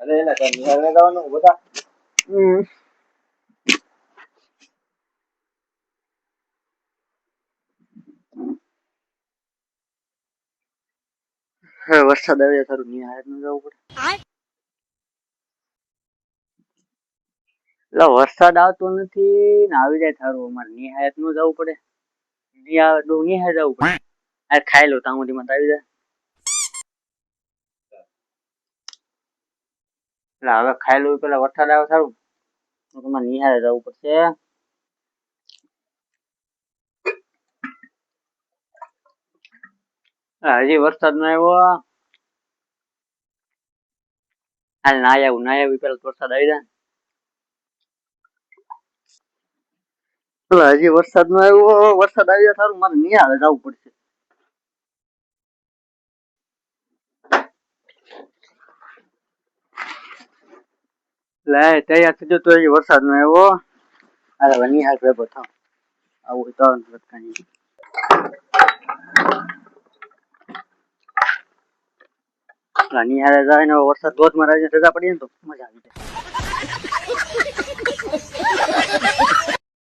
અરે એલા કઈ નિહાળને જવાનું બધા. હવે વરસાદ આવે તારું નિહાળ ન જવું પડે. એટલે વરસાદ આવતો નથી ને આવી જાય થારું અમારે નિહાળ નું જવું પડે. નિહાળ જવું પડે. આ ખાઈ લો ત્યાં સુધી આવી જાય. એટલે હવે ખાઈ લઉં પેલા વરસાદ આવે સારું તમારે નિહાળે જવું પડશે. હજી વરસાદ ન આવ્યો. હાલ ના આવ્યું પેલા વરસાદ આવી જાય. હજી વરસાદ ન આવ્યો. વરસાદ આવી જાય સારું મારે નિહાળે જવું પડશે. તૈયાર થજો તો હજી વરસાદ ન આવ્યો. અરે નિહાળ ભેગો થાવ આવું તો નિહાળે જાય ને વરસાદ ધોધમાર આવી રજા પડી ને તો મજા આવી જાય.